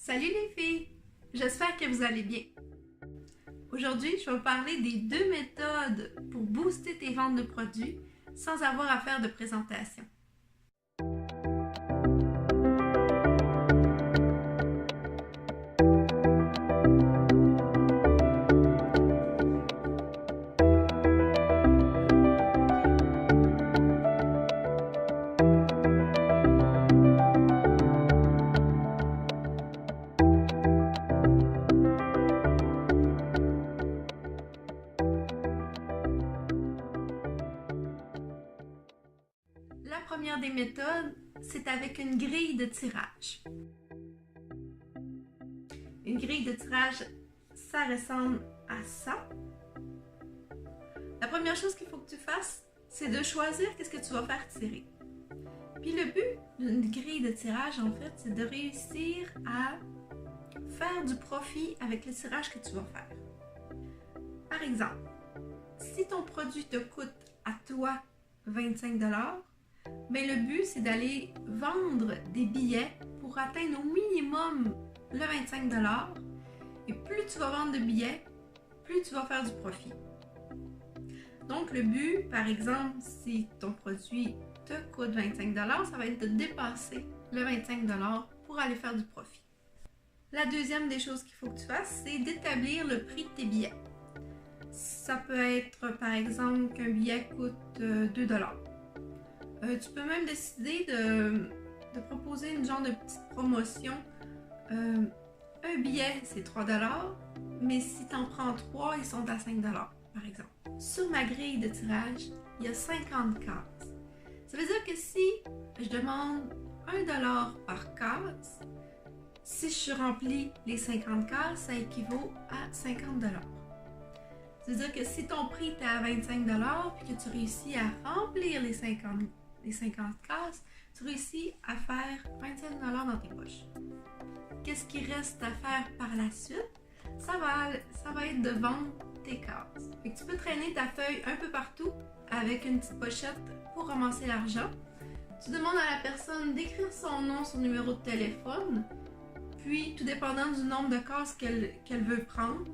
Salut les filles! J'espère que vous allez bien. Aujourd'hui, je vais vous parler des 2 méthodes pour booster tes ventes de produits sans avoir à faire de présentation. La première des méthodes, c'est avec une grille de tirage. Une grille de tirage, ça ressemble à ça. La première chose qu'il faut que tu fasses, c'est de choisir qu'est-ce que tu vas faire tirer. Puis le but d'une grille de tirage, en fait, c'est de réussir à faire du profit avec le tirage que tu vas faire. Par exemple, si ton produit te coûte à toi 25 $, mais le but, c'est d'aller vendre des billets pour atteindre au minimum le 25 $. Et plus tu vas vendre de billets, plus tu vas faire du profit. Donc, le but, par exemple, si ton produit te coûte 25 $, ça va être de dépasser le 25 $ pour aller faire du profit. La deuxième des choses qu'il faut que tu fasses, c'est d'établir le prix de tes billets. Ça peut être, par exemple, qu'un billet coûte 2 $. Tu peux même décider de proposer une genre de petite promotion. Un billet, c'est 3 $, mais si tu en prends 3, ils sont à 5 $, par exemple. Sur ma grille de tirage, il y a 50 cases. Ça veut dire que si je demande 1 $ par case, si je remplis les 50 cases, ça équivaut à 50 $. Ça veut dire que si ton prix est à 25 $ et que tu réussis à remplir les 50 cases, tu réussis à faire 25 $ dans tes poches. Qu'est-ce qui reste à faire par la suite? Ça va être de vendre tes cases. Fait que tu peux traîner ta feuille un peu partout avec une petite pochette pour ramasser l'argent. Tu demandes à la personne d'écrire son nom, son numéro de téléphone, puis tout dépendant du nombre de cases qu'elle veut prendre,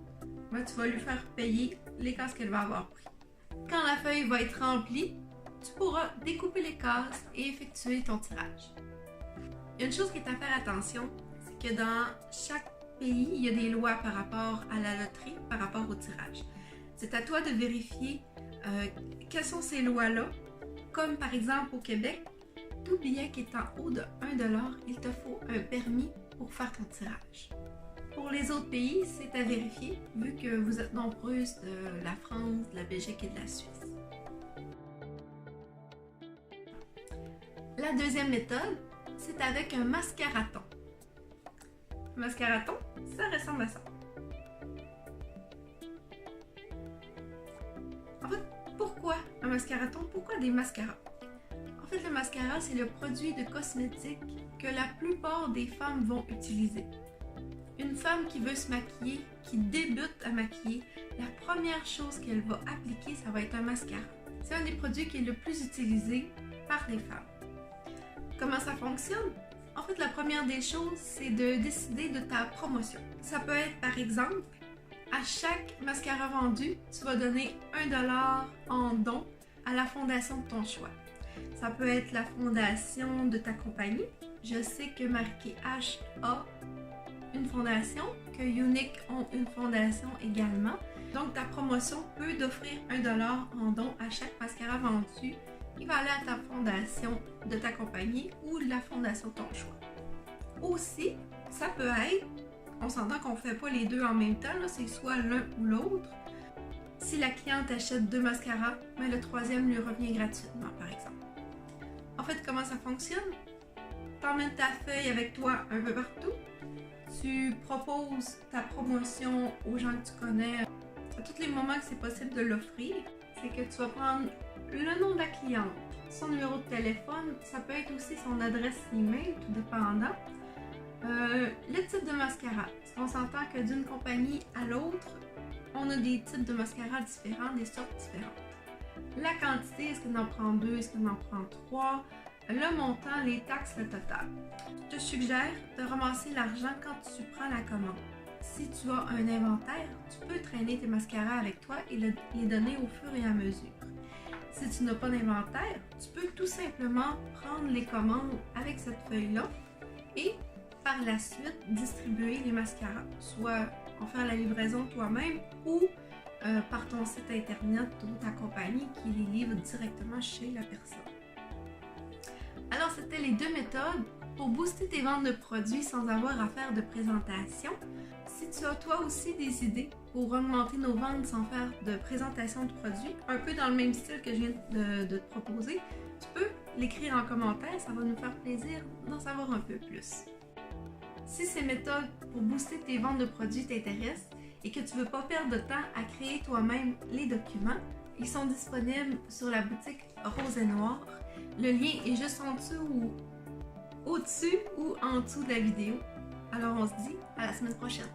tu vas lui faire payer les cases qu'elle va avoir pris. Quand la feuille va être remplie, tu pourras découper les cases et effectuer ton tirage. Il y a une chose qui est à faire attention, c'est que dans chaque pays, il y a des lois par rapport à la loterie, par rapport au tirage. C'est à toi de vérifier quelles sont ces lois-là. Comme par exemple au Québec, tout billet qui est en haut de 1 $, il te faut un permis pour faire ton tirage. Pour les autres pays, c'est à vérifier, vu que vous êtes nombreuses de la France, de la Belgique et de la Suisse. La deuxième méthode, c'est avec un mascaraton. Un mascaraton, ça ressemble à ça. En fait, pourquoi un mascaraton? Pourquoi des mascaras? En fait, le mascara, c'est le produit de cosmétique que la plupart des femmes vont utiliser. Une femme qui veut se maquiller, qui débute à maquiller, la première chose qu'elle va appliquer, ça va être un mascara. C'est un des produits qui est le plus utilisé par les femmes. Comment ça fonctionne? En fait, la première des choses, c'est de décider de ta promotion. Ça peut être, par exemple, à chaque mascara vendu, tu vas donner 1 $ en don à la fondation de ton choix. Ça peut être la fondation de ta compagnie. Je sais que Marqué H a une fondation, que Unique ont une fondation également. Donc, ta promotion peut t'offrir 1 $ en don à chaque mascara vendu qui va aller à ta fondation de ta compagnie ou la fondation de ton choix. Aussi, ça peut être, on s'entend qu'on ne fait pas les deux en même temps, c'est soit l'un ou l'autre. Si la cliente achète 2 mascaras, mais le troisième lui revient gratuitement, par exemple. En fait, comment ça fonctionne? Tu emmènes ta feuille avec toi un peu partout. Tu proposes ta promotion aux gens que tu connais à tous les moments que c'est possible de l'offrir. C'est que tu vas prendre le nom de la cliente, son numéro de téléphone, ça peut être aussi son adresse email, tout dépendant. Le type de mascara. On s'entend que d'une compagnie à l'autre, on a des types de mascara différents, des sortes différentes. La quantité, est-ce qu'on en prend 2, est-ce qu'on en prend 3? le montant, les taxes, le total. Je te suggère de ramasser l'argent quand tu prends la commande. Si tu as un inventaire, tu peux traîner tes mascaras avec toi et les donner au fur et à mesure. Si tu n'as pas d'inventaire, tu peux tout simplement prendre les commandes avec cette feuille-là et par la suite distribuer les mascaras, soit en faire la livraison toi-même ou par ton site internet ou ta compagnie qui les livre directement chez la personne. Alors, c'était les deux méthodes pour booster tes ventes de produits sans avoir à faire de présentation. Si tu as toi aussi des idées pour augmenter nos ventes sans faire de présentation de produits, un peu dans le même style que je viens de te proposer, tu peux l'écrire en commentaire, ça va nous faire plaisir d'en savoir un peu plus. Si ces méthodes pour booster tes ventes de produits t'intéressent et que tu ne veux pas perdre de temps à créer toi-même les documents, ils sont disponibles sur la boutique Rose et Noir. Le lien est juste en dessous ou au-dessus ou en dessous de la vidéo. Alors on se dit à la semaine prochaine.